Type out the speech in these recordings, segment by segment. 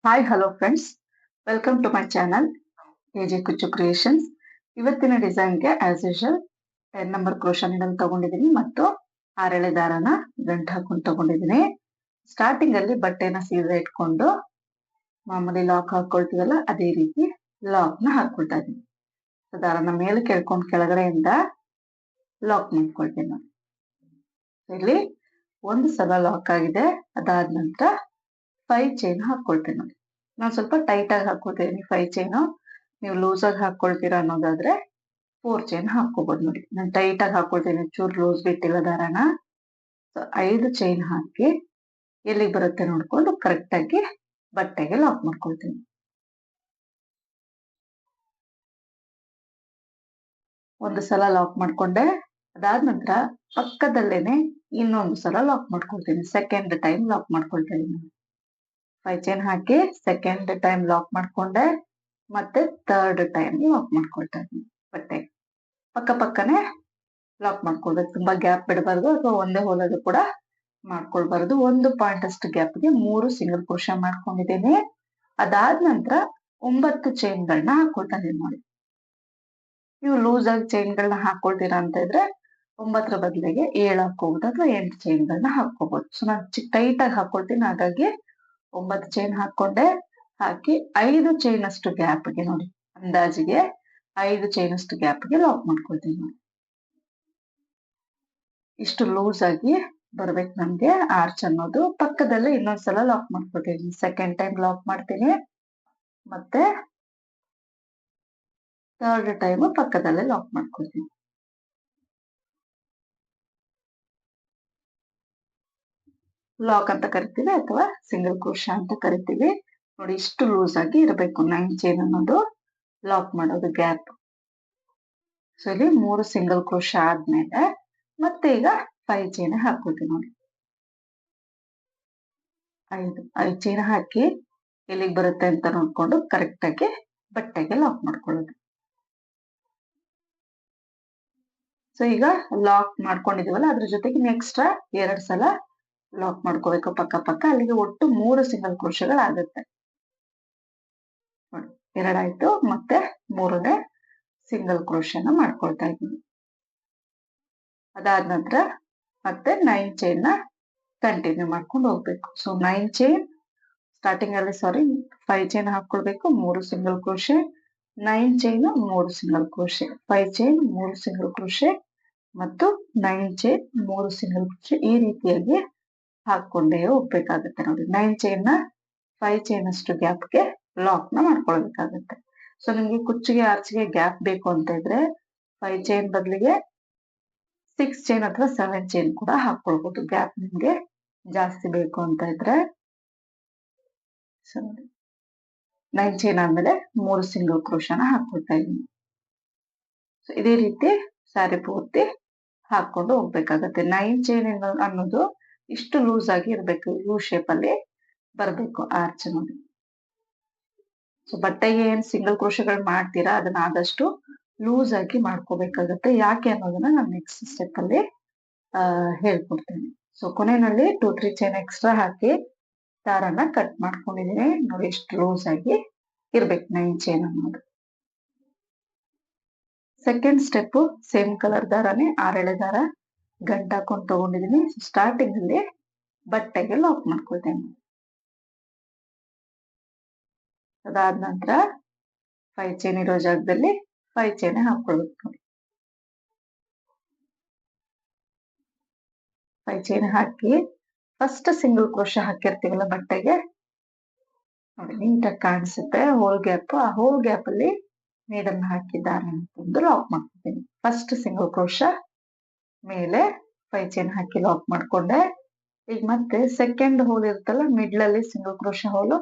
Hi hello friends, welcome to my channel AJ Kuchchu creations. ಇವತ್ತಿನ ಡಿಸೈನ್ಗೆ as usual 10 number crochet needle ತಗೊಂಡಿದ್ದೀನಿ ಮತ್ತು ಆರೆಳೆ ದಾರನ ಗಂಟು ಹಾಕೊಂಡು ತಗೊಂಡಿದ್ದೀನಿ. ಸ್ಟಾರ್ಟಿಂಗ್ ಅಲ್ಲಿ ಬಟ್ಟೆನ ಸೀದಾ ಇಟ್ಕೊಂಡು ಮಾಮೂಲಿ ಲಾಕ್ ಹಾಕೊಳ್ತೀವಲ್ಲ ಅದೇ ರೀತಿ ಲಾಕ್ ನ ಹಾಕೊಳ್ತಾ ಇದ್ದೀನಿ. ದಾರನ ಮೇಲೆ ಕೆಳ್ಕೊಂಡು ಕೆಳಗಡೆಯಿಂದ ಲಾಕ್ ಮಾಡ್ಕೊಳ್ತೀನಿ ನಾನು. ಇಲ್ಲಿ ಒಂದು ಸಲ ಲಾಕ್ ಆಗಿದೆ. ಅದಾದ ನಂತರ 5 ಚೈನ್ ಹಾಕೊಳ್ತೀನಿ ನೋಡಿ. ನಾನು ಸ್ವಲ್ಪ ಟೈಟ್ ಆಗಿ ಹಾಕೊಳ್ತೀನಿ 5 ಚೈನು. ನೀವು ಲೂಸ್ ಆಗಿ ಹಾಕೊಳ್ತೀರಾ ಅನ್ನೋದಾದ್ರೆ 4 ಚೈನ್ ಹಾಕೋಬಹುದು ನೋಡಿ. ನಾನು ಟೈಟ್ ಆಗಿ ಹಾಕೊಳ್ತೀನಿ, ಚೂರು ಲೂಸ್ ಬಿಟ್ಟಿಲ್ಲ ದಾರನ. 5 ಚೈನ್ ಹಾಕಿ ಎಲ್ಲಿಗೆ ಬರುತ್ತೆ ನೋಡ್ಕೊಂಡು ಕರೆಕ್ಟ್ ಆಗಿ ಬಟ್ಟೆಗೆ ಲಾಕ್ ಮಾಡ್ಕೊಳ್ತೀನಿ. ಒಂದು ಸಲ ಲಾಕ್ ಮಾಡ್ಕೊಂಡೆ. ಅದಾದ ನಂತರ ಪಕ್ಕದಲ್ಲೇನೆ ಇನ್ನೊಂದು ಸಲ ಲಾಕ್ ಮಾಡ್ಕೊಳ್ತೀನಿ. ಸೆಕೆಂಡ್ ಟೈಮ್ ಲಾಕ್ ಮಾಡ್ಕೊಳ್ತೀನಿ ನಾನು. 5 ಚೈನ್ ಹಾಕಿ ಸೆಕೆಂಡ್ ಟೈಮ್ ಲಾಕ್ ಮಾಡ್ಕೊಂಡೆ, ಮತ್ತೆ ಥರ್ಡ್ ಟೈಮ್ ಲಾಕ್ ಮಾಡ್ಕೊಳ್ತಾ ಇದ್ದೀನಿ. ಬಟ್ಟೆ ಪಕ್ಕ ಪಕ್ಕನೆ ಲಾಕ್ ಮಾಡ್ಕೊಳ್ಬೇಕು. ತುಂಬಾ ಗ್ಯಾಪ್ ಬಿಡಬಾರ್ದು ಅಥವಾ ಒಂದೇ ಹೋಲೋದು ಕೂಡ ಮಾಡ್ಕೊಳ್ಬಾರ್ದು. ಒಂದು ಪಾಯಿಂಟ್ ಅಷ್ಟು ಗ್ಯಾಪ್ಗೆ 3 ಸಿಂಗಲ್ ಕ್ರೋಶಾ ಮಾಡ್ಕೊಂಡಿದ್ದೀನಿ. ಅದಾದ ನಂತರ 9 ಚೈನ್ಗಳನ್ನ ಹಾಕೊಳ್ತಾ ಇದೀನಿ ನೋಡಿ. ನೀವು ಲೂಸ್ ಆಗಿ ಚೈನ್ಗಳನ್ನ ಹಾಕೊಳ್ತೀರಾ ಅಂತ ಇದ್ರೆ 9ರ ಬದಲಿಗೆ 7 ಹಾಕೋಬಹುದು ಅಥವಾ 8 ಚೈನ್ಗಳನ್ನ ಹಾಕೋಬಹುದು. ಸೊ ನಾನು ಟೈಟ್ ಆಗಿ ಹಾಕೊಳ್ತೀನಿ, ಹಾಗಾಗಿ 9 ಚೈನ್ ಹಾಕೊಂಡೆ. ಹಾಕಿ 5 ಚೈನ್ ಅಷ್ಟು ಗ್ಯಾಪ್ಗೆ ನೋಡಿ, ಅಂದಾಜಿಗೆ 5 ಚೈನ್ ಅಷ್ಟು ಗ್ಯಾಪ್ಗೆ ಲಾಕ್ ಮಾಡ್ಕೊಳ್ತೀನಿ ನೋಡಿ. ಇಷ್ಟು ಲೂಸ್ ಆಗಿ ಬರ್ಬೇಕು ನಮ್ಗೆ ಆರ್ಚ್ ಅನ್ನೋದು. ಪಕ್ಕದಲ್ಲೇ ಇನ್ನೊಂದ್ಸಲ ಲಾಕ್ ಮಾಡ್ಕೊಳ್ತೀನಿ. ಸೆಕೆಂಡ್ ಟೈಮ್ ಲಾಕ್ ಮಾಡ್ತೀನಿ, ಮತ್ತೆ ಥರ್ಡ್ ಟೈಮ್ ಪಕ್ಕದಲ್ಲೇ ಲಾಕ್ ಮಾಡ್ಕೊಳ್ತೀನಿ. ಲಾಕ್ ಅಂತ ಕರಿತೀವಿ ಅಥವಾ ಸಿಂಗಲ್ ಕ್ರೋಶಾ ಅಂತ ಕರಿತೀವಿ ನೋಡಿ. ಇಷ್ಟು ಲೂಸ್ ಆಗಿ ಇರಬೇಕು 9 ಚೈನ್ ಅನ್ನೋದು ಲಾಕ್ ಮಾಡೋದು ಗ್ಯಾಪ್. ಸೊ ಇಲ್ಲಿ 3 ಸಿಂಗಲ್ ಕ್ರೋಶಾ ಆದ್ಮೇಲೆ ಮತ್ತೆ ಈಗ 5 ಚೈನ್ ಹಾಕೊಳ್ತೀನಿ ನೋಡಿ. 5 ಚೈನ್ ಹಾಕಿ ಎಲ್ಲಿಗೆ ಬರುತ್ತೆ ಅಂತ ನೋಡ್ಕೊಂಡು ಕರೆಕ್ಟ್ ಆಗಿ ಬಟ್ಟೆಗೆ ಲಾಕ್ ಮಾಡ್ಕೊಳ್ಳೋದು. ಸೊ ಈಗ ಲಾಕ್ ಮಾಡ್ಕೊಂಡಿದೀವಲ್ಲ, ಅದ್ರ ಜೊತೆಗೆ ಎಕ್ಸ್ಟ್ರಾ 2 ಸಲ ಲಾಕ್ ಮಾಡ್ಕೋಬೇಕು ಪಕ್ಕ ಪಕ್ಕ. ಅಲ್ಲಿಗೆ ಒಟ್ಟು 3 ಸಿಂಗಲ್ ಕ್ರೋಶಗಳಾಗುತ್ತೆ ನೋಡಿ. 2 ಆಯ್ತು, ಮತ್ತೆ 3ನೇ ಸಿಂಗಲ್ ಕ್ರೋಶನ ಮಾಡ್ಕೊಳ್ತಾ ಇದ್ದೀನಿ. ಅದಾದ ನಂತರ ಮತ್ತೆ 9 ಚೈನ್ ನ ಕಂಟಿನ್ಯೂ ಮಾಡ್ಕೊಂಡು ಹೋಗ್ಬೇಕು. ಸೊ 9 ಚೈನ್ ಸ್ಟಾರ್ಟಿಂಗ್ ಅಲ್ಲಿ 5 ಚೈನ್ ಹಾಕೊಳ್ಬೇಕು, 3 single crochet, 9 chain 3 single crochet, 5 chain 3 single crochet ಮತ್ತು 9 ಚೈನ್ 3 ಸಿಂಗಲ್ ಕ್ರೋಶೆ. ಈ ರೀತಿಯಾಗಿ ಹಾಕೊಂಡೇ ಹೋಗ್ಬೇಕಾಗುತ್ತೆ ನೋಡಿ. 9 ಚೈನ್ ನ 5 ಚೈನ್ ಅಷ್ಟು ಗ್ಯಾಪ್ಗೆ ಲಾಕ್ ನ ಮಾಡ್ಕೊಳ್ಬೇಕಾಗುತ್ತೆ. ಸೊ ನಿಮ್ಗೆ ಕುಚ್ಚಿಗೆ ಆರ್ಚಿಗೆ ಗ್ಯಾಪ್ ಬೇಕು ಅಂತ ಇದ್ರೆ 5 ಚೈನ್ ಬದಲಿಗೆ 6 ಚೈನ್ ಅಥವಾ 7 ಚೈನ್ ಕೂಡ ಹಾಕೊಳ್ಬಹುದು, ಗ್ಯಾಪ್ ನಿಮ್ಗೆ ಜಾಸ್ತಿ ಬೇಕು ಅಂತ ಇದ್ರೆ. 9 ಚೈನ್ ಆದ್ಮೇಲೆ 3 ಸಿಂಗಲ್ ಕ್ರೋಶಾನ ಹಾಕೊಳ್ತಾ ಇದ್ದೀನಿ. ಇದೇ ರೀತಿ ಸ್ಯಾರಿ ಪೂರ್ತಿ ಹಾಕೊಂಡು ಹೋಗ್ಬೇಕಾಗತ್ತೆ. 9 ಚೈನ್ ಅನ್ನೋದು ಇಷ್ಟು ಲೂಸ್ ಆಗಿ ಇರ್ಬೇಕು, ಯು ಶೇಪ್ ಅಲ್ಲಿ ಬರ್ಬೇಕು ಆರ್ಚ್ ನೋಡಿ. ಸೊ ಬಟ್ಟೆಗೆ ಏನ್ ಸಿಂಗಲ್ ಕ್ರೋಶಗಳು ಮಾಡ್ತೀರಾ ಅದನ್ನ ಆದಷ್ಟು ಲೂಸ್ ಆಗಿ ಮಾಡ್ಕೋಬೇಕಾಗತ್ತೆ. ಯಾಕೆ ಅನ್ನೋದನ್ನ ನಾನು ನೆಕ್ಸ್ಟ್ ಸ್ಟೆಪ್ ಅಲ್ಲಿ ಹೇಳ್ಕೊಡ್ತೇನೆ. ಸೊ ಕೊನೆಯಲ್ಲಿ 2-3 ಚೈನ್ ಎಕ್ಸ್ಟ್ರಾ ಹಾಕಿ ದಾರನ ಕಟ್ ಮಾಡ್ಕೊಂಡಿದೀನಿ ನೋಡಿ. ಎಷ್ಟು ಲೂಸ್ ಆಗಿ ಇರ್ಬೇಕು 9 ಚೈನ್ ಅನ್ನೋದು. ಸೆಕೆಂಡ್ ಸ್ಟೆಪ್ ಸೇಮ್ ಕಲರ್ ದಾರನೇ 6 ಎಳೆ ದಾರ ಗಂಟು ಹಾಕೊಂಡು ತಗೊಂಡಿದೀನಿ. ಸ್ಟಾರ್ಟಿಂಗ್ ಅಲ್ಲಿ ಬಟ್ಟೆಗೆ ಲಾಕ್ ಮಾಡ್ಕೊಳ್ತೇನೆ. ಅದಾದ ನಂತರ 5 ಚೈನ್ ಇರೋ ಜಾಗದಲ್ಲಿ 5 ಚೈನ್ ಹಾಕೊಳ್ಬೇಕು ನೋಡಿ. 5 ಚೈನ್ ಹಾಕಿ ಫಸ್ಟ್ ಸಿಂಗಲ್ ಕ್ರೋಶಾ ಹಾಕಿರ್ತೀವಲ್ಲ ಬಟ್ಟೆಗೆ ನೋಡಿ, ನೀಟಾಗಿ ಕಾಣಿಸುತ್ತೆ ಹೋಲ್ ಗ್ಯಾಪ್. ಆ ಹೋಲ್ ಗ್ಯಾಪ್ ಅಲ್ಲಿ ನೀಡಲ್ ಹಾಕಿದ್ದಾನೆ ಅಂತಂದು ಲಾಕ್ ಮಾಡ್ಕೊತೀನಿ. ಫಸ್ಟ್ ಸಿಂಗಲ್ ಕ್ರೋಶಾ ಮೇಲೆ 5 ಚೈನ್ ಹಾಕಿ ಲಾಕ್ ಮಾಡ್ಕೊಂಡೆ. ಈಗ ಮತ್ತೆ ಸೆಕೆಂಡ್ ಹೋಲ್ ಇರುತ್ತಲ್ಲ ಮಿಡ್ಲ್ ಅಲ್ಲಿ ಸಿಂಗಲ್ ಕ್ರೋಶಾ ಹೋಲು,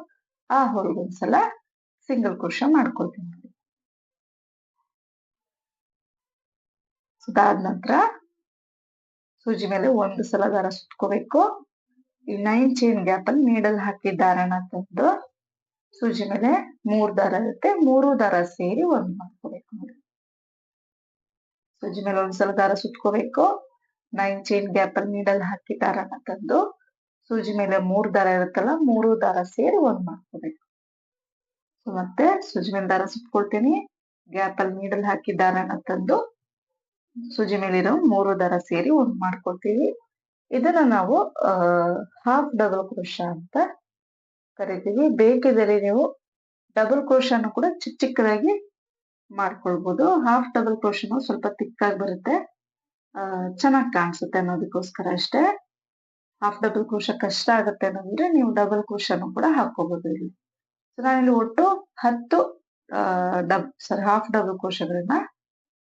ಆ ಹೋಲ್ ಒಂದ್ಸಲ ಸಿಂಗಲ್ ಕ್ರೋಶಾ ಮಾಡ್ಕೊಳ್ತೀನಿ. ಅದಾದ ನಂತರ ಸೂಜಿ ಮೇಲೆ ಒಂದು ಸಲ ದಾರ ಸುತ್ಕೋಬೇಕು. ಈ 9 ಚೈನ್ ಗ್ಯಾಪ್ ಅಲ್ಲಿ ನೀಡಲ್ ಹಾಕಿ ದಾರನ ತಂದು ಸೂಜಿ ಮೇಲೆ 3 ದಾರ ಇರುತ್ತೆ, 3 ದಾರ ಸೇರಿ ಒಂದ್ ಮಾಡ್ಕೋಬೇಕು ನೋಡಿ. ಸೂಜಿ ಮೇಲೆ ಒಂದ್ಸಲ ದಾರ ಸುತ್ಕೋಬೇಕು. 9 ಚೈನ್ ಗ್ಯಾಪ್ ಅಲ್ಲಿ ನೀಡಲ್ ಹಾಕಿ ದಾರನ ತಂದು ಸೂಜಿ ಮೇಲೆ 3 ದಾರ ಇರುತ್ತಲ್ಲ 3 ದಾರ ಸೇರಿ ಒಂದ್ ಮಾಡ್ಕೋಬೇಕು. ಮತ್ತೆ ಸೂಜಿ ಮೇಲೆ ದಾರ ಸುತ್ಕೊಳ್ತೀನಿ, ಗ್ಯಾಪ್ ಅಲ್ಲಿ ನೀಡಲ್ ಹಾಕಿ ದಾರನ ತಂದು ಸೂಜಿ ಮೇಲಿರೋ 3 ದಾರ ಸೇರಿ ಒಂದ್ ಮಾಡ್ಕೊಳ್ತೀವಿ. ಇದನ್ನ ನಾವು ಹಾಫ್ ಡಬಲ್ ಕ್ರೋಶ ಅಂತ ಕರಿತೀವಿ. ಬೇಕಿದ್ರೆ ನೀವು ಡಬಲ್ ಕ್ರೋಶನು ಕೂಡ ಚಿಕ್ಕ ಚಿಕ್ಕದಾಗಿ ಮಾಡ್ಕೊಳ್ಬಹುದು. ಹಾಫ್ ಡಬಲ್ ಕ್ರೋಶನು ಸ್ವಲ್ಪ ತಿಕ್ಕಾಗಿ ಬರುತ್ತೆ, ಚೆನ್ನಾಗಿ ಕಾಣಿಸುತ್ತೆ ಅನ್ನೋದಕ್ಕೋಸ್ಕರ ಅಷ್ಟೇ. ಹಾಫ್ ಡಬಲ್ ಕ್ರೋಶ ಕಷ್ಟ ಆಗುತ್ತೆ ಅನ್ನೋದ್ರೆ ನೀವು ಡಬಲ್ ಕ್ರೋಶನು ಕೂಡ ಹಾಕೋಬಹುದು ಇಲ್ಲಿ. ಸೊ ನಾನಿಲ್ಲಿ ಒಟ್ಟು 10 ಹಾಫ್ ಡಬಲ್ ಕ್ರೋಶಗಳನ್ನ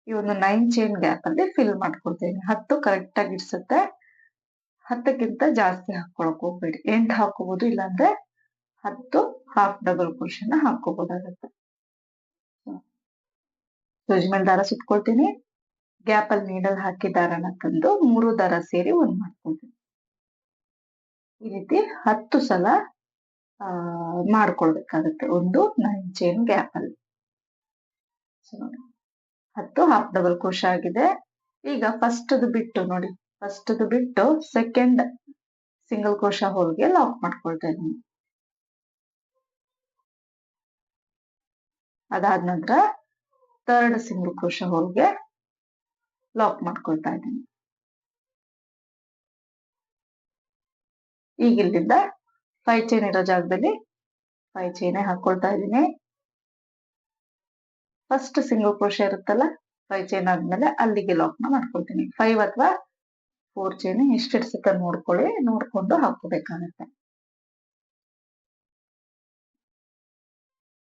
ಈ ಒಂದು 9 ಚೈನ್ ಗ್ಯಾಪ್ ಅಲ್ಲಿ ಫಿಲ್ ಮಾಡ್ಕೊಳ್ತೇನೆ. 10 ಕರೆಕ್ಟ್ ಆಗಿ ಇಡ್ಸುತ್ತೆ. 10ಕ್ಕಿಂತ ಜಾಸ್ತಿ ಹಾಕೊಳಕ್ ಹೋಗ್ಬೇಡಿ. 8 ಹಾಕೋಬಹುದು, ಇಲ್ಲಾಂದ್ರೆ 10 ಹಾಫ್ ಡಬಲ್ ಕ್ರೋಶನ ಹಾಕೋಬಹುದಾಗತ್ತೆ. ಸೂಜಿ ಮೇಲೆ ದಾರ ಸುತ್ಕೊಳ್ತೀನಿ, ಗ್ಯಾಪ್ ಅಲ್ಲಿ ನೀಡಲ್ ಹಾಕಿ ದಾರನ ತಂದು 3 ದಾರ ಸೇರಿ ಒಂದ್ ಮಾಡ್ಕೊಳ್ತೀನಿ. ಈ ರೀತಿ 10 ಸಲ ಮಾಡ್ಕೊಳ್ಬೇಕಾಗತ್ತೆ ಒಂದು 9 ಚೈನ್ ಗ್ಯಾಪ್ ಅಲ್ಲಿ. 10 ಹಾಫ್ ಡಬಲ್ ಕ್ರೋಶ ಆಗಿದೆ. ಈಗ ಫಸ್ಟ್ ಬಿಟ್ಟು ನೋಡಿ, ಫಸ್ಟ್ ಬಿಟ್ಟು ಸೆಕೆಂಡ್ ಸಿಂಗಲ್ ಕ್ರೋಶ ಹೋಲ್ಗೆ ಲಾಕ್ ಮಾಡ್ಕೊಳ್ತಾ ಇದ್ದೀನಿ. ಅದಾದ ನಂತರ ಥರ್ಡ್ ಸಿಂಗಲ್ ಕ್ರೋಶ ಹೋಲ್ಗೆ ಲಾಕ್ ಮಾಡ್ಕೊಳ್ತಾ ಇದ್ದೀನಿ. ಈಗ ಇಲ್ಲಿಂದ 5 ಚೈನ್ ಇರೋ ಜಾಗದಲ್ಲಿ 5 ಚೈನ್ ಹಾಕೊಳ್ತಾ ಇದ್ದೀನಿ. ಫಸ್ಟ್ ಸಿಂಗಲ್ ಕ್ರೋಶ ಇರುತ್ತಲ್ಲ, 5 ಚೈನ್ ಆದ್ಮೇಲೆ ಅಲ್ಲಿಗೆ ಲಾಕ್ ನ ಮಾಡ್ಕೊಳ್ತೀನಿ. 5 ಅಥವಾ 4 ಚೈನ್ ಎಷ್ಟು ಇಡ್ಸುತ್ತೆ ನೋಡ್ಕೊಳ್ಳಿ, ನೋಡ್ಕೊಂಡು ಹಾಕೋಬೇಕಾಗತ್ತೆ.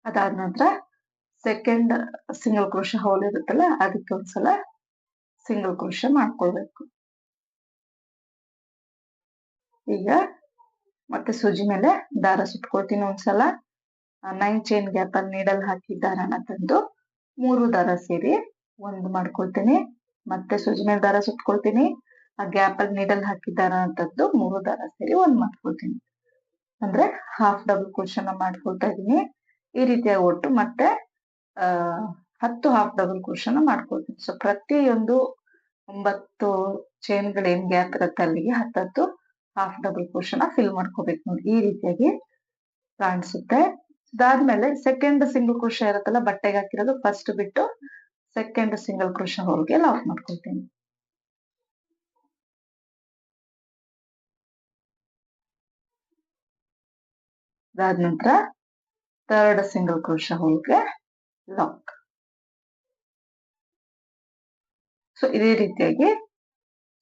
ಅದಾದ ನಂತರ ಸೆಕೆಂಡ್ ಸಿಂಗಲ್ ಕ್ರೋಶ ಹೋಲ್ ಇರುತ್ತಲ್ಲ, ಅದಕ್ಕೆ ಒಂದ್ಸಲ ಸಿಂಗಲ್ ಕ್ರೋಶ ಮಾಡ್ಕೊಳ್ಬೇಕು. ಈಗ ಮತ್ತೆ ಸೂಜಿ ಮೇಲೆ ದಾರ ಸುತ್ಕೊಳ್ತೀನಿ ಒಂದ್ಸಲ. 9 ಚೈನ್ ಗ್ಯಾಪ್ ಅಲ್ಲಿ ನೀಡಲ್ ಹಾಕಿ ದಾರನ ತಂದು 3 ದಾರ ಸೇರಿ ಒಂದ್ ಮಾಡ್ಕೊಳ್ತೀನಿ. ಮತ್ತೆ ಸೂಜಿ ಮೇಲೆ ದಾರ ಸುತ್ಕೊಳ್ತೀನಿ, ಆ ಗ್ಯಾಪ್ ಅಲ್ಲಿ ನೀಡಲ್ ಹಾಕಿ ದಾರನ ತಂದು 3 ದಾರ ಸೇರಿ ಒಂದ್ ಮಾಡ್ಕೊಳ್ತೀನಿ. ಅಂದ್ರೆ ಹಾಫ್ ಡಬಲ್ ಕ್ರೋಶನ ಮಾಡ್ಕೊಳ್ತಾ ಇದೀನಿ. ಈ ರೀತಿಯಾಗಿ ಒಟ್ಟು ಮತ್ತೆ 10 ಹಾಫ್ ಡಬಲ್ ಕ್ರೋಶನ ಮಾಡ್ಕೊಳ್ತೀನಿ. ಸೊ ಪ್ರತಿಯೊಂದು 9 ಚೈನ್ಗಳು ಏನ್ ಗ್ಯಾಪ್ ಇರುತ್ತೆ ಅಲ್ಲಿಗೆ 10 ಹಾಫ್ ಡಬಲ್ ಕ್ರೋಶನ ಫಿಲ್ ಮಾಡ್ಕೋಬೇಕು ನೋಡಿ, ಈ ರೀತಿಯಾಗಿ ಕಾಣಿಸುತ್ತೆ. ಅದಾದ್ಮೇಲೆ ಸೆಕೆಂಡ್ ಸಿಂಗಲ್ ಕ್ರೋಶ ಇರುತ್ತಲ್ಲ, ಬಟ್ಟೆಗೆ ಹಾಕಿರೋದು ಫಸ್ಟ್ ಬಿಟ್ಟು ಸೆಕೆಂಡ್ ಸಿಂಗಲ್ ಕ್ರೋಶ ಹೋಲ್ಗೆ ಲಾಕ್ ಮಾಡ್ಕೊಳ್ತೀನಿ. ಅದಾದ ನಂತರ ಥರ್ಡ್ ಸಿಂಗಲ್ ಕ್ರೋಶ ಹೋಲ್ಗೆ ಲಾಕ್. ಸೊ ಇದೇ ರೀತಿಯಾಗಿ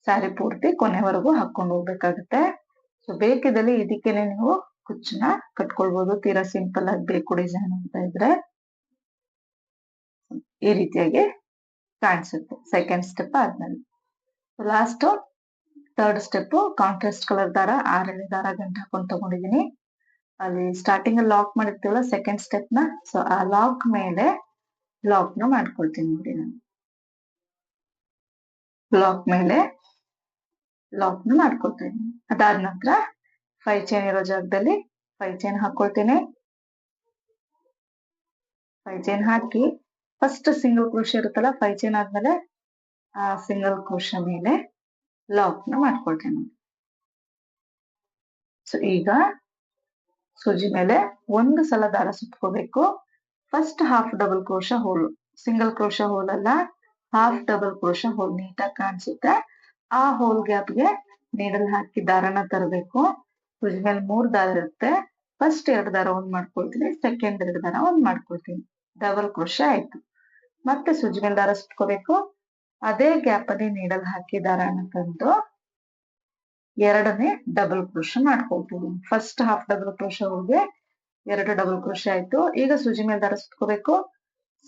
ಸ್ಯಾರಿ ಪೂರ್ತಿ ಕೊನೆವರೆಗೂ ಹಾಕೊಂಡು ಹೋಗ್ಬೇಕಾಗುತ್ತೆ. ಸೊ ಬೇಕಿದ್ದಲ್ಲಿ ಇದಕ್ಕೇನೆ ನೀವು ಕುಚ್ಚನ್ನ ಕಟ್ಕೊಳ್ಬಹುದು, ತೀರಾ ಸಿಂಪಲ್ ಆಗಿ ಬೇಕು ಡಿಸೈನ್ ಅಂತ ಇದ್ರೆ. ಈ ರೀತಿಯಾಗಿ ಕಾಣಿಸುತ್ತೆ ಸೆಕೆಂಡ್ ಸ್ಟೆಪ್ ಆದ್ಮೇಲೆ. Last third step contrast colour ದಾರ 6 ಎಳೆ ದಾರ ಗಂಟು ಹಾಕೊಂಡು ತಗೊಂಡಿದೀನಿ. ಅಲ್ಲಿ ಸ್ಟಾರ್ಟಿಂಗ್ ಅಲ್ಲಿ ಲಾಕ್ ಮಾಡಿರ್ತೀವಲ್ಲ ಸೆಕೆಂಡ್ ಸ್ಟೆಪ್ ನ, ಸೊ ಆ ಲಾಕ್ ಮೇಲೆ ಲಾಕ್ ನ ಮಾಡ್ಕೊಳ್ತೀನಿ ನೋಡಿ. ನಾನು ಲಾಕ್ ಮೇಲೆ ಲಾಕ್ ನ ಮಾಡ್ಕೊಳ್ತಾ ಇದ್ದೀನಿ. ಅದಾದ ನಂತರ 5 ಚೈನ್ ಇರೋ ಜಾಗದಲ್ಲಿ 5 ಚೈನ್ ಹಾಕೊಳ್ತೇನೆ. 5 ಚೈನ್ ಹಾಕಿ ಫಸ್ಟ್ ಸಿಂಗಲ್ ಕ್ರೋಶ ಇರುತ್ತಲ್ಲ, 5 ಚೈನ್ ಆದ್ಮೇಲೆ ಆ ಸಿಂಗಲ್ ಕ್ರೋಶ ಮೇಲೆ ಲಾಕ್ ನ ಮಾಡ್ಕೊಳ್ತೇನೆ. ಸೊ ಈಗ ಸೂಜಿ ಮೇಲೆ ಒಂದು ಸಲ ದಾರ ಸುತ್ಕೋಬೇಕು. First half double crochet hole, single crochet hole ಅಲ್ಲ, ಹಾಫ್ ಡಬಲ್ ಕ್ರೋಶ ಹೋಲ್ ನೀಟಾಗಿ ಕಾಣಿಸುತ್ತೆ. ಆ ಹೋಲ್ ಗ್ಯಾಪ್ಗೆ ನೀಡಲ್ ಹಾಕಿ ದಾರನ ತರಬೇಕು. ಸೂಜಿ ಮೇಲೆ 3 ದಾರ ಇರುತ್ತೆ. ಫಸ್ಟ್ 2 ದಾರ ಒಂದ್ ಮಾಡ್ಕೊಳ್ತೀನಿ, ಸೆಕೆಂಡ್ 2 ದಾರ ಒಂದ್ ಮಾಡ್ಕೊಳ್ತೀನಿ. ಡಬಲ್ ಕ್ರೋಶ ಆಯ್ತು. ಮತ್ತೆ ಸೂಜಿ ಮೇಲೆ ದಾರ ಸುತ್ಕೋಬೇಕು. ಅದೇ ಗ್ಯಾಪ್ ಅಲ್ಲಿ ನೀಡಲ್ ಹಾಕಿ ದಾರನ ತಂದು 2ನೇ ಡಬಲ್ ಕ್ರೋಶ ಮಾಡ್ಕೊಳ್ತೀವಿ. ಫಸ್ಟ್ ಹಾಫ್ ಡಬಲ್ ಕ್ರೋಶ ಹೋಲ್ಗೆ 2 ಡಬಲ್ ಕ್ರೋಶ ಆಯ್ತು. ಈಗ ಸೂಜಿ ಮೇಲೆ ದಾರ ಸುತ್ಕೋಬೇಕು.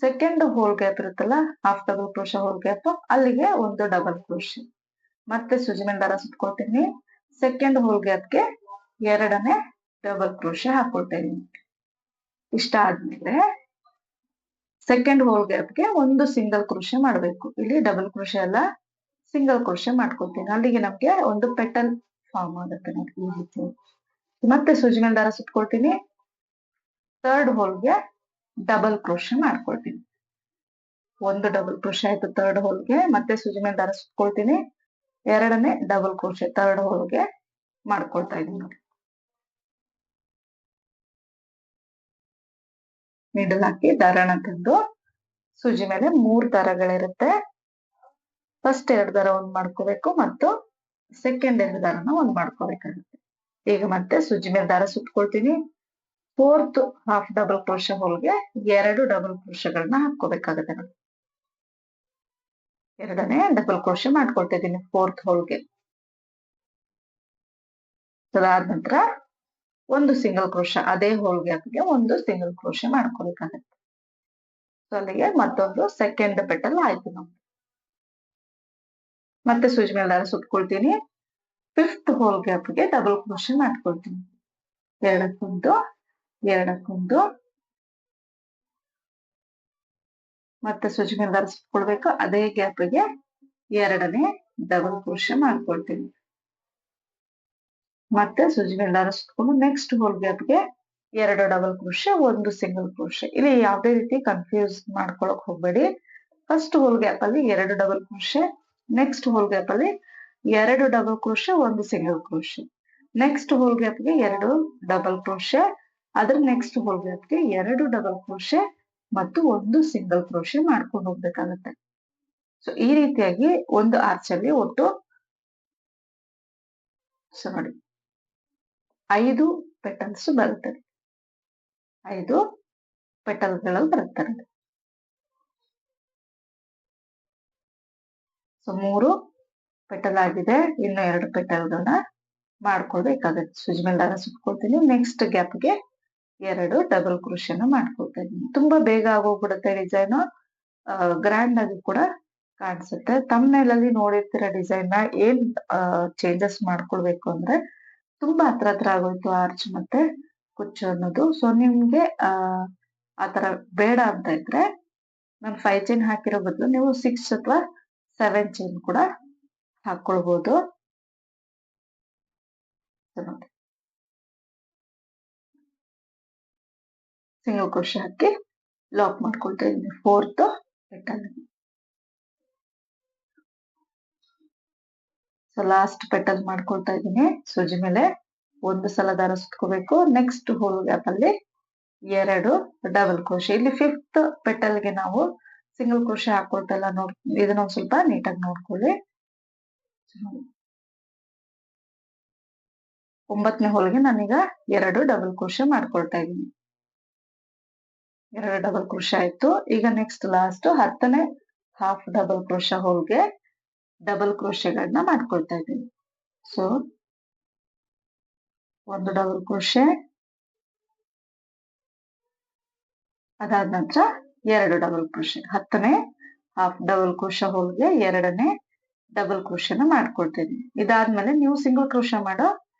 ಸೆಕೆಂಡ್ ಹೋಲ್ ಗ್ಯಾಪ್ ಇರುತ್ತಲ್ಲ, half double crochet hole gap, ಅಲ್ಲಿಗೆ ಒಂದು ಡಬಲ್ ಕ್ರೋಶ. ಮತ್ತೆ ಸೂಜಿ ಮೇಲೆ ದಾರ ಸುತ್ಕೊಳ್ತೀನಿ. ಸೆಕೆಂಡ್ ಹೋಲ್ ಗ್ಯಾಪ್ಗೆ 2ನೇ ಡಬಲ್ ಕ್ರೋಶ ಹಾಕೊಳ್ತಾ ಇದೀನಿ. ಇಷ್ಟ ಆದ್ಮೇಲೆ ಸೆಕೆಂಡ್ ಹೋಲ್ ಗ್ಯಾಪ್ಗೆ ಒಂದು ಸಿಂಗಲ್ ಕ್ರೋಶ ಮಾಡ್ಬೇಕು. ಇಲ್ಲಿ ಡಬಲ್ ಕ್ರೋಶ ಅಲ್ಲ, ಸಿಂಗಲ್ ಕ್ರೋಶ ಮಾಡ್ಕೊಳ್ತೀನಿ. ಅಲ್ಲಿಗೆ ನಮ್ಗೆ ಒಂದು ಪೆಟಲ್ ಫಾರ್ಮ್ ಆಗುತ್ತೆ ನೋಡಿ, ಈ ರೀತಿ. ಮತ್ತೆ ಸೂಜಿ ಮೇಲೆ ದಾರ ಸುತ್ಕೊಳ್ತೀನಿ. ಥರ್ಡ್ ಹೋಲ್ಗೆ ಡಬಲ್ ಕ್ರೋಶ ಮಾಡ್ಕೊಳ್ತೀನಿ. ಒಂದು ಡಬಲ್ ಕ್ರೋಶ ಆಯ್ತು ಥರ್ಡ್ ಹೋಲ್ಗೆ. ಮತ್ತೆ ಸೂಜಿ ಮೇಲೆ ದಾರ ಸುತ್ಕೊಳ್ತೀನಿ. 2ನೇ ಡಬಲ್ ಕ್ರೋಶ ಥರ್ಡ್ ಹೋಲ್ಗೆ ಮಾಡ್ಕೊಳ್ತಾ ಇದೀನಿ ನೋಡಿ. ನೀಡಲ್ ಹಾಕಿ ದಾರನ ತಂದು ಸೂಜಿ ಮೇಲೆ 3 ದಾರಗಳಿರುತ್ತೆ. ಫಸ್ಟ್ 2 ದಾರ ಒಂದ್ ಮಾಡ್ಕೋಬೇಕು ಮತ್ತು ಸೆಕೆಂಡ್ 2 ದಾರನ ಒಂದ್ ಮಾಡ್ಕೋಬೇಕಾಗುತ್ತೆ. ಈಗ ಮತ್ತೆ ಸೂಜಿ ಮೇಲೆ ದಾರ ಸುತ್ಕೊಳ್ತೀನಿ. ಫೋರ್ತ್ ಹಾಫ್ ಡಬಲ್ ಕ್ರೋಶೆ ಹೋಲ್ಗೆ 2 ಡಬಲ್ ಕ್ರೋಶೆಗಳನ್ನ ಹಾಕೋಬೇಕಾಗುತ್ತೆ ನೋಡಿ. 2ನೇ ಡಬಲ್ ಕ್ರೋಶೆ ಮಾಡ್ಕೊಳ್ತಾ ಇದ್ದೀನಿ ಫೋರ್ತ್ ಹೋಲ್ಗೆ. ಅದಾದ ನಂತರ ಒಂದು ಸಿಂಗಲ್ ಕ್ರೋಶೆ ಅದೇ ಹೋಲ್ ಗ್ಯಾಪ್ಗೆ ಒಂದು ಸಿಂಗಲ್ ಕ್ರೋಶೆ ಮಾಡ್ಕೋಬೇಕಾಗತ್ತೆ. ಸೊ ಅಲ್ಲಿಗೆ ಮತ್ತೊಂದು ಸೆಕೆಂಡ್ ಪೆಟಲ್ ಆಯ್ತು ನಮ್ದು. ಮತ್ತೆ ಸೂಜಿ ಮೇಲೆ ದಾರ ಸುತ್ಕೊಳ್ತೀನಿ. ಫಿಫ್ತ್ ಹೋಲ್ ಗ್ಯಾಪ್ಗೆ ಡಬಲ್ ಕ್ರೋಶೆ ಮಾಡ್ಕೊಳ್ತೀನಿ. ಎರಡಕ್ಕೊಂದು ಮತ್ತೆ ಸೂಜಿ ಮೇಲೆ ದಾರ ಸುತ್ಕೊಳ್ಬೇಕು. ಅದೇ ಗ್ಯಾಪ್ಗೆ 2ನೇ ಡಬಲ್ ಕ್ರೋಶೆ ಮಾಡ್ಕೊಳ್ತೀನಿ. ಮತ್ತೆ ಸೂಜಿ ಮೇಲೆ ದಾರ ಸುತ್ಕೊಂಡು ನೆಕ್ಸ್ಟ್ ಹೋಲ್ ಗ್ಯಾಪ್ಗೆ 2 ಡಬಲ್ ಕ್ರೋಶೆ ಒಂದು ಸಿಂಗಲ್ ಕ್ರೋಶೆ. ಇಲ್ಲಿ ಯಾವುದೇ ರೀತಿ ಕನ್ಫ್ಯೂಸ್ ಮಾಡ್ಕೊಳಕ್ ಹೋಗ್ಬೇಡಿ. ಫಸ್ಟ್ ಹೋಲ್ ಗ್ಯಾಪ್ ಅಲ್ಲಿ 2 double crochet, next hole gap ಅಲ್ಲಿ 2 ಡಬಲ್ ಕ್ರೋಶೆ ಒಂದು ಸಿಂಗಲ್ ಕ್ರೋಶೆ, ನೆಕ್ಸ್ಟ್ ಹೋಲ್ ಗ್ಯಾಪ್ಗೆ 2 ಡಬಲ್ ಕ್ರೋಶೆ, ಅದ್ರ ನೆಕ್ಸ್ಟ್ ಹೋಲ್ ಗ್ಯಾಪ್ಗೆ 2 ಡಬಲ್ ಕ್ರೋಶೆ ಮತ್ತು ಒಂದು ಸಿಂಗಲ್ ಕ್ರೋಶೆ ಮಾಡ್ಕೊಂಡು ಹೋಗ್ಬೇಕಾಗತ್ತೆ. ಸೊ ಈ ರೀತಿಯಾಗಿ ಒಂದು ಆರ್ಚ್ ಅಲ್ಲಿ ಒಟ್ಟು ನೋಡಿ 5 ಪೆಟಲ್ಸ್ ಬರುತ್ತದೆ. 5 ಪೆಟಲ್ಗಳು ಬರುತ್ತದೆ. ಸೊ 3 ಪೆಟಲ್ ಆಗಿದೆ. ಇನ್ನು 2 ಪೆಟಲ್ಗಳನ್ನ ಮಾಡ್ಕೊಳ್ಬೇಕಾಗತ್ತೆ. ಸೂಜಿ ಮೇಲೆ ದಾರ ಸುತ್ಕೊಳ್ತೀನಿ. ನೆಕ್ಸ್ಟ್ ಗ್ಯಾಪ್ಗೆ 2 ಡಬಲ್ ಕ್ರೋಶೆನ ಮಾಡ್ಕೊಳ್ತಾ ಇದ್ದೀನಿ. ತುಂಬಾ ಬೇಗ ಆಗೋಗ್ಬಿಡುತ್ತೆ ಡಿಸೈನ್. ಗ್ರ್ಯಾಂಡ್ ಆಗಿ ಕೂಡ ಕಾಣಿಸುತ್ತೆ. ತಮ್ನೇಲ್ ಅಲ್ಲಿ ನೋಡಿರ್ತೀರ ಡಿಸೈನ್ ನ ಏನ್ ಚೇಂಜಸ್ ಮಾಡ್ಕೊಳ್ಬೇಕು ಅಂದ್ರೆ ತುಂಬಾ ಹತ್ರ ಆಗೋಯ್ತು ಆರ್ಚ್ ಮತ್ತೆ ಕುಚ್ಚು ಅನ್ನೋದು. ಸೊ ನಿಮ್ಗೆ ಆತರ ಬೇಡ ಅಂತ ಇದ್ರೆ ನಾನು 5 ಚೈನ್ ಹಾಕಿರೋ ಬದಲು ನೀವು 6 ಅಥವಾ 7 ಚೈನ್ ಕೂಡ ಹಾಕೊಳ್ಬಹುದು. ಸಿಂಗಲ್ ಕ್ರೋಶೆ ಹಾಕಿ ಲಾಕ್ ಮಾಡ್ಕೊಳ್ತಾ ಇದ್ದೀನಿ fourth petal. So last petal ಮಾಡ್ಕೊಳ್ತಾ ಇದ್ದೀನಿ. ಸೂಜಿ ಮೇಲೆ ಒಂದು ಸಲ ದಾರ ಸುತ್ಕೋಬೇಕು. ನೆಕ್ಸ್ಟ್ ಹೋಲ್ ಗ್ಯಾಪ್ ಅಲ್ಲಿ 2 ಡಬಲ್ ಕ್ರೋಶೆ. ಇಲ್ಲಿ ಫಿಫ್ತ್ ಪೆಟಲ್ಗೆ ನಾವು ಸಿಂಗಲ್ ಕ್ರೋಶೆ ಹಾಕೊಳ್ತಾ ಇಲ್ಲ. ಇದನ್ನ ಒಂದ್ ಸ್ವಲ್ಪ ನೀಟಾಗಿ ನೋಡ್ಕೊಳ್ಳಿ. 9ನೇ ಹೋಲ್ಗೆ ನಾನೀಗ 2 ಡಬಲ್ ಕ್ರೋಶೆ ಮಾಡ್ಕೊಳ್ತಾ ಇದ್ದೀನಿ. 2 ಡಬಲ್ ಕ್ರೋಶೆ ಆಯ್ತು. ಈಗ ನೆಕ್ಸ್ಟ್ ಲಾಸ್ಟ್ 10ನೇ ಹಾಫ್ ಡಬಲ್ ಕ್ರೋಶೆ ಹೋಲ್ಗೆ ಡಬಲ್ ಕ್ರೋಶೆಗಳನ್ನ ಮಾಡ್ಕೊಳ್ತಾ ಇದ್ದೀನಿ. ಸೊ ಒಂದು ಡಬಲ್ ಕ್ರೋಶೆ, ಅದಾದ ನಂತರ 2 ಡಬಲ್ ಕ್ರೋಶೆ. 10ನೇ ಹಾಫ್ ಡಬಲ್ ಕ್ರೋಶೆ ಹೋಲ್ಗೆ 2ನೇ ಡಬಲ್ ಕ್ರೋಶೆನ ಮಾಡ್ಕೊಳ್ತೀನಿ. ಇದಾದ್ಮೇಲೆ ನೀವು ಸಿಂಗಲ್ ಕ್ರೋಶೆ ಮಾಡೋ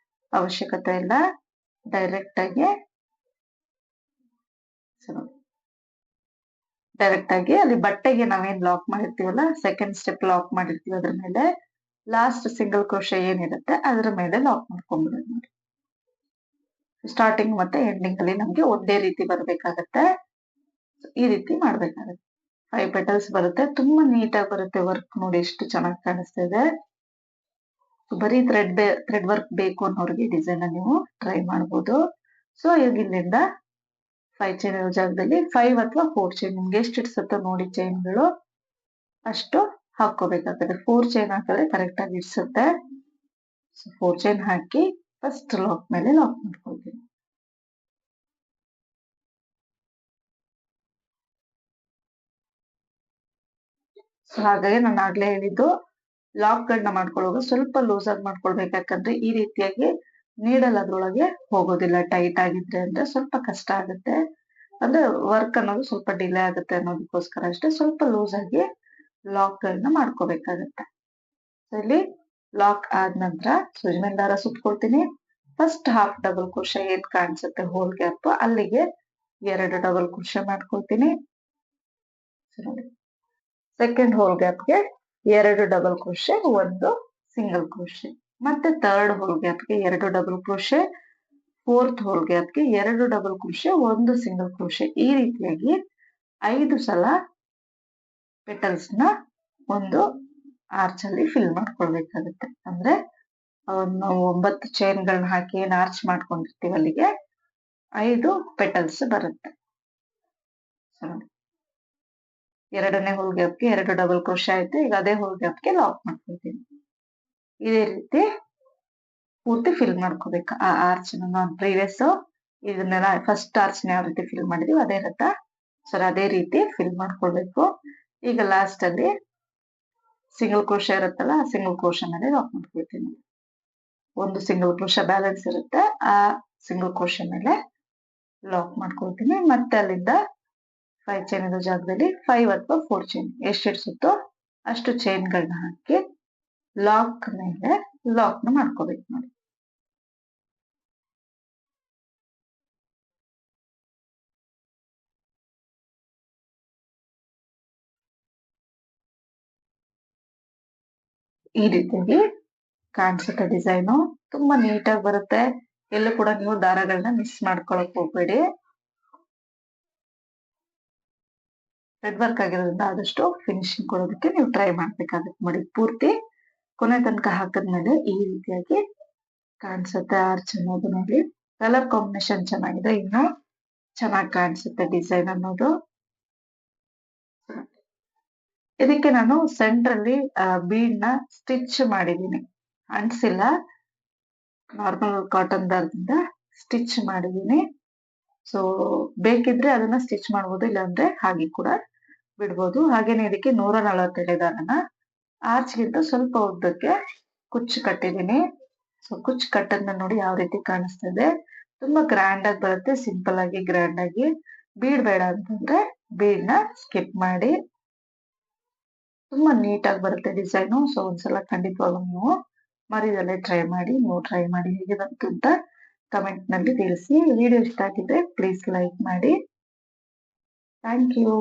ಅವಶ್ಯಕತೆ ಇಲ್ಲ. ಡೈರೆಕ್ಟ್ ಆಗಿ ಅಲ್ಲಿ ಬಟ್ಟೆಗೆ ನಾವೇನ್ ಲಾಕ್ ಮಾಡಿರ್ತೀವಲ್ಲ, ಸೆಕೆಂಡ್ ಸ್ಟೆಪ್ ಲಾಕ್ ಮಾಡಿರ್ತೀವಿ, ಅದ್ರ ಮೇಲೆ ಲಾಸ್ಟ್ ಸಿಂಗಲ್ ಕ್ರೋಶೆ ಏನಿರುತ್ತೆ ಅದ್ರ ಮೇಲೆ ಲಾಕ್ ಮಾಡ್ಕೊಂಡ್ಬಿಡೋದು ನೋಡಿ. ಸ್ಟಾರ್ಟಿಂಗ್ ಮತ್ತೆ ಎಂಡಿಂಗ್ ಅಲ್ಲಿ ನಮ್ಗೆ ಒಂದೇ ರೀತಿ ಬರ್ಬೇಕಾಗತ್ತೆ. ಈ ರೀತಿ ಮಾಡ್ಬೇಕಾಗತ್ತೆ. 5 ಪೆಟಲ್ಸ್ ಬರುತ್ತೆ. ತುಂಬಾ ನೀಟಾಗಿ ಬರುತ್ತೆ. ವರ್ಕ್ ನೋಡಿ ಎಷ್ಟು ಚೆನ್ನಾಗಿ ಕಾಣಿಸ್ತಾ ಇದೆ. ಬರೀ ಥ್ರೆಡ್ ವರ್ಕ್ ಬೇಕು ಅನ್ನೋರಿಗೆ ಡಿಸೈನ್ ನೀವು ಟ್ರೈ ಮಾಡ್ಬೋದು. ಸೊ ಈಗ ಇಲ್ಲಿಂದ 5 ಚೈನ್ ಇರೋ ಜಾಗದಲ್ಲಿ 5 ಅಥವಾ 4 ಚೈನ್ ನಿಮ್ಗೆ ಎಷ್ಟು ಇಡ್ಸುತ್ತೋ ನೋಡಿ ಚೈನ್ಗಳು ಅಷ್ಟು ಹಾಕೋಬೇಕಾಗ್ತದೆ. 4 ಚೈನ್ ಹಾಕಿದ್ರೆ ಕರೆಕ್ಟ್ ಆಗಿ ಇಡ್ಸುತ್ತೆ. 4 ಚೈನ್ ಹಾಕಿ ಫಸ್ಟ್ ಲಾಕ್ ಮೇಲೆ ಲಾಕ್ ಮಾಡ್ಕೊಳ್ತೀನಿ. ಸೊ ಹಾಗಾಗಿ ನಾನು ಆಗ್ಲೇ ಹೇಳಿದ್ದು ಲಾಕ್ ಗಳನ್ನ ಮಾಡ್ಕೊಳ್ಳುವಾಗ ಸ್ವಲ್ಪ ಲೂಸ್ ಆಗಿ ಮಾಡ್ಕೊಳ್ಬೇಕು. ಯಾಕಂದ್ರೆ ಈ ರೀತಿಯಾಗಿ ನೀಡಲ್ ಅದ್ರೊಳಗೆ ಹೋಗೋದಿಲ್ಲ. ಟೈಟ್ ಆಗಿದ್ರೆ ಅಂದ್ರೆ ಸ್ವಲ್ಪ ಕಷ್ಟ ಆಗುತ್ತೆ. ಅಂದ್ರೆ ವರ್ಕ್ ಅನ್ನೋದು ಸ್ವಲ್ಪ ಡಿಲೇ ಆಗುತ್ತೆ ಅನ್ನೋದಕ್ಕೋಸ್ಕರ ಅಷ್ಟೇ ಸ್ವಲ್ಪ ಲೂಸ್ ಆಗಿ ಲಾಕ್ ಗಳನ್ನ ಮಾಡ್ಕೋಬೇಕಾಗತ್ತೆ. ಇಲ್ಲಿ ಲಾಕ್ ಆದ ನಂತರ ಸೂಜಿ ಮೇಲೆ ದಾರ ಸುತ್ಕೊಳ್ತೀನಿ. ಫಸ್ಟ್ ಹಾಫ್ ಡಬಲ್ ಕ್ರೋಶೆ ಏನ್ ಕಾಣಿಸುತ್ತೆ ಹೋಲ್ ಗ್ಯಾಪ್ ಅಲ್ಲಿಗೆ 2 ಡಬಲ್ ಕ್ರೋಶೆ ಮಾಡ್ಕೊಳ್ತೀನಿ. ಸೆಕೆಂಡ್ ಹೋಲ್ ಗ್ಯಾಪ್ಗೆ 2 ಡಬಲ್ ಕ್ರೋಶೆ ಒಂದು ಸಿಂಗಲ್ ಕ್ರೋಶೆ, ಮತ್ತೆ ಥರ್ಡ್ ಹೋಲ್ ಗ್ಯಾಪ್ಗೆ 2 ಡಬಲ್ ಕ್ರೋಶೆ, ಫೋರ್ತ್ ಹೋಲ್ ಗ್ಯಾಪ್ಗೆ 2 ಡಬಲ್ ಕ್ರೋಶೆ ಒಂದು ಸಿಂಗಲ್ ಕ್ರೋಶೆ. ಈ ರೀತಿಯಾಗಿ 5 ಸಲ ಪೆಟಲ್ಸ್ ನ ಒಂದು ಆರ್ಚ್ ಅಲ್ಲಿ ಫಿಲ್ ಮಾಡ್ಕೊಳ್ಬೇಕಾಗುತ್ತೆ. ಅಂದ್ರೆ ನಾವು 9 ಚೈನ್ ಗಳನ್ನ ಹಾಕಿ ಏನ್ ಆರ್ಚ್ ಮಾಡ್ಕೊಂಡಿರ್ತೀವಿ ಅಲ್ಲಿಗೆ 5 ಪೆಟಲ್ಸ್ ಬರುತ್ತೆ. ಎರಡನೇ ಹೋಲ್ ಗ್ಯಾಪ್ಗೆ 2 ಡಬಲ್ ಕ್ರೋಶೆ ಆಯ್ತು. ಈಗ ಅದೇ ಹೋಲ್ ಗ್ಯಾಪ್ಗೆ ಲಾಕ್ ಮಾಡ್ಕೊಳ್ತೀನಿ. ಇದೇ ರೀತಿ ಪೂರ್ತಿ ಫಿಲ್ ಮಾಡ್ಕೋಬೇಕು ಆ ಆರ್ಚ್. ನಾನು ಪ್ರೀವಿಯಸ್ ಇದನ್ನೆಲ್ಲ ಫಸ್ಟ್ ಆರ್ಚ್ ಯಾವ ರೀತಿ ಫಿಲ್ ಮಾಡಿದೀವಿ ಅದೇ ರೀತಿ ಫಿಲ್ ಮಾಡ್ಕೊಳ್ಬೇಕು. ಈಗ ಲಾಸ್ಟ್ ಅಲ್ಲಿ ಸಿಂಗಲ್ ಕ್ರೋಶೆ ಇರುತ್ತಲ್ಲ, ಆ ಸಿಂಗಲ್ ಕ್ರೋಶೆ ಮೇಲೆ ಲಾಕ್ ಮಾಡ್ಕೊಳ್ತೀನಿ. ಒಂದು ಸಿಂಗಲ್ ಕ್ರೋಶೆ ಬ್ಯಾಲೆನ್ಸ್ ಇರುತ್ತೆ, ಆ ಸಿಂಗಲ್ ಕ್ರೋಶೆ ಮೇಲೆ ಲಾಕ್ ಮಾಡ್ಕೊಳ್ತೀನಿ. ಮತ್ತೆ ಅಲ್ಲಿಂದ 5 ಚೈನ್ ಇರೋ ಜಾಗದಲ್ಲಿ 5 ಅಥವಾ 4 ಚೈನ್ ಎಷ್ಟು ಇಡ್ಸುತ್ತೋ ಅಷ್ಟು ಚೈನ್ಗಳನ್ನ ಹಾಕಿ ಲಾಕ್ ಮೇಲೆ ಲಾಕ್ ನ ಮಾಡ್ಕೋಬೇಕು ನೋಡಿ. ಈ ರೀತಿಯಾಗಿ ಕಾಣಿಸುತ್ತೆ ಡಿಸೈನು. ತುಂಬಾ ನೀಟಾಗಿ ಬರುತ್ತೆ. ಎಲ್ಲೂ ಕೂಡ ನೀವು ದಾರಗಳನ್ನ ಮಿಸ್ ಮಾಡ್ಕೊಳಕ್ ಹೋಗ್ಬೇಡಿ. ಥ್ರೆಡ್ ವರ್ಕ್ ಆಗಿರೋದ್ರಿಂದ ಆದಷ್ಟು ಫಿನಿಶಿಂಗ್ ಕೊಡೋದಕ್ಕೆ ನೀವು ಟ್ರೈ ಮಾಡ್ಬೇಕಾಗುತ್ತೆ ನೋಡಿ. ಪೂರ್ತಿ ಕೊನೆ ತನಕ ಹಾಕಿದ್ಮೇಲೆ ಈ ರೀತಿಯಾಗಿ ಕಾಣಿಸುತ್ತೆ ಆರ್ಚ್ ಅನ್ನೋದು ನೋಡಿ. ಕಲರ್ ಕಾಂಬಿನೇಷನ್ ಚೆನ್ನಾಗಿದೆ, ಇನ್ನು ಚೆನ್ನಾಗಿ ಕಾಣಿಸುತ್ತೆ ಡಿಸೈನ್ ಅನ್ನೋದು. ಇದಕ್ಕೆ ನಾನು ಸೆಂಟ್ರಲ್ಲಿ ಬೀಡ್ ನ ಸ್ಟಿಚ್ ಮಾಡಿದೀನಿ, ಅಂಟಿಸಿಲ್ಲ, ನಾರ್ಮಲ್ ಕಾಟನ್ ದಾರದಿಂದ ಸ್ಟಿಚ್ ಮಾಡಿದೀನಿ. ಸೊ ಬೇಕಿದ್ರೆ ಅದನ್ನ ಸ್ಟಿಚ್ ಮಾಡ್ಬೋದು, ಇಲ್ಲಾಂದ್ರೆ ಹಾಗೆ ಕೂಡ ಬಿಡ್ಬೋದು. ಹಾಗೇನೆ ಇದಕ್ಕೆ 140 ದಾರನ ಆರ್ಚ್ಗಿಂತ ಸ್ವಲ್ಪ ಉದ್ದಕ್ಕೆ ಕುಚ್ಚು ಕಟ್ಟಿದೀನಿ. ಸೊ ಕುಚ್ಚು ಕಟ್ಟದ್ನ ನೋಡಿ ಯಾವ ರೀತಿ ಕಾಣಿಸ್ತಾ ಇದೆ. ತುಂಬಾ ಗ್ರ್ಯಾಂಡ್ ಆಗಿ ಬರುತ್ತೆ, ಸಿಂಪಲ್ ಆಗಿ ಗ್ರ್ಯಾಂಡ್ ಆಗಿ. ಬೀಡ್ ಬೇಡ ಅಂತಂದ್ರೆ ಬೀಡ್ ನ ಸ್ಕಿಪ್ ಮಾಡಿ. ತುಂಬಾ ನೀಟಾಗಿ ಬರುತ್ತೆ ಡಿಸೈನು. ಸೊ ಒಂದ್ಸಲ ಖಂಡಿತವಾಗ್ಲೂ ನೀವು ಮರಿದಲ್ಲೇ ಟ್ರೈ ಮಾಡಿ. ನೀವು ಟ್ರೈ ಮಾಡಿ ಹೇಗೆ ಬಂತು ಅಂತ ಕಮೆಂಟ್ ನಲ್ಲಿ ತಿಳಿಸಿ. ವಿಡಿಯೋ ಇಷ್ಟ ಆಗಿದ್ರೆ ಪ್ಲೀಸ್ ಲೈಕ್ ಮಾಡಿ. Thank you.